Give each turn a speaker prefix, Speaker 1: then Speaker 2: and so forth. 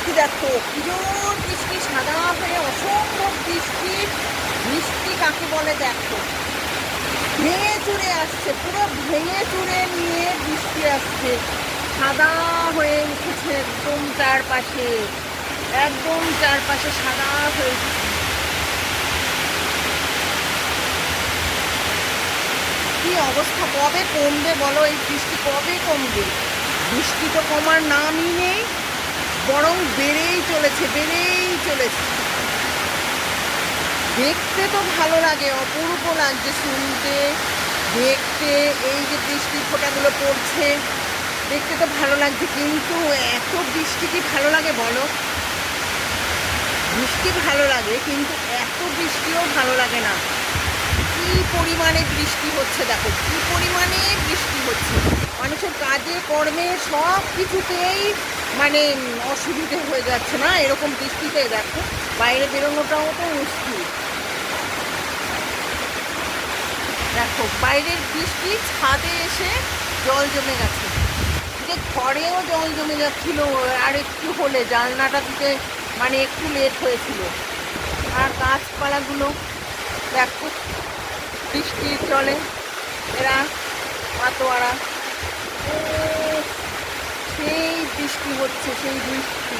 Speaker 1: বৃষ্টি দেখো, কি জোর বৃষ্টি, সাদা হয়ে অসম্ভব বৃষ্টি। বৃষ্টি কাকে বলে দেখো, ভেঙে চুরে আসছে, পুরো ভেঙে চুরে নিয়ে বৃষ্টি আসছে, সাদা হয়ে উঠেছে একদম চারপাশে, একদম চারপাশে সাদা হয়ে উঠেছে। কি অবস্থা, কবে কমবে বলো এই বৃষ্টি, কবে কমবে? বৃষ্টি তো কমার নামই নেই, বরং বেড়েই চলেছে, বেড়েই চলেছে। দেখতে তো ভালো লাগে, অপূর্ব লাগছে শুনতে, দেখতে, এই যে বৃষ্টির ফোঁটাগুলো পড়ছে দেখতে তো ভালো লাগছে, কিন্তু এত বৃষ্টি কি ভালো লাগে বলো? বৃষ্টি ভালো লাগে, কিন্তু এত বৃষ্টিও ভালো লাগে না। কি পরিমাণে বৃষ্টি হচ্ছে দেখো, কি পরিমাণে বৃষ্টি হচ্ছে, মানুষের কাজে কর্মে সব কিছুতেই মানে অসুবিধে হয়ে যাচ্ছে না এরকম বৃষ্টিতে। দেখো বাইরে বেরোনোটাও তো মুশকিল। দেখো বাইরের বৃষ্টি, ছাদে এসে জল জমে গেছে, যে ঘরেও জল জমে যাচ্ছিল, আর একটু হলে জানলাটা দিতে মানে একটু লেট হয়েছিল। আর গাছপালাগুলো দেখো বৃষ্টির জলে এরা পাতোয়ারা, সেই বৃষ্টি হচ্ছে, সেই বৃষ্টি।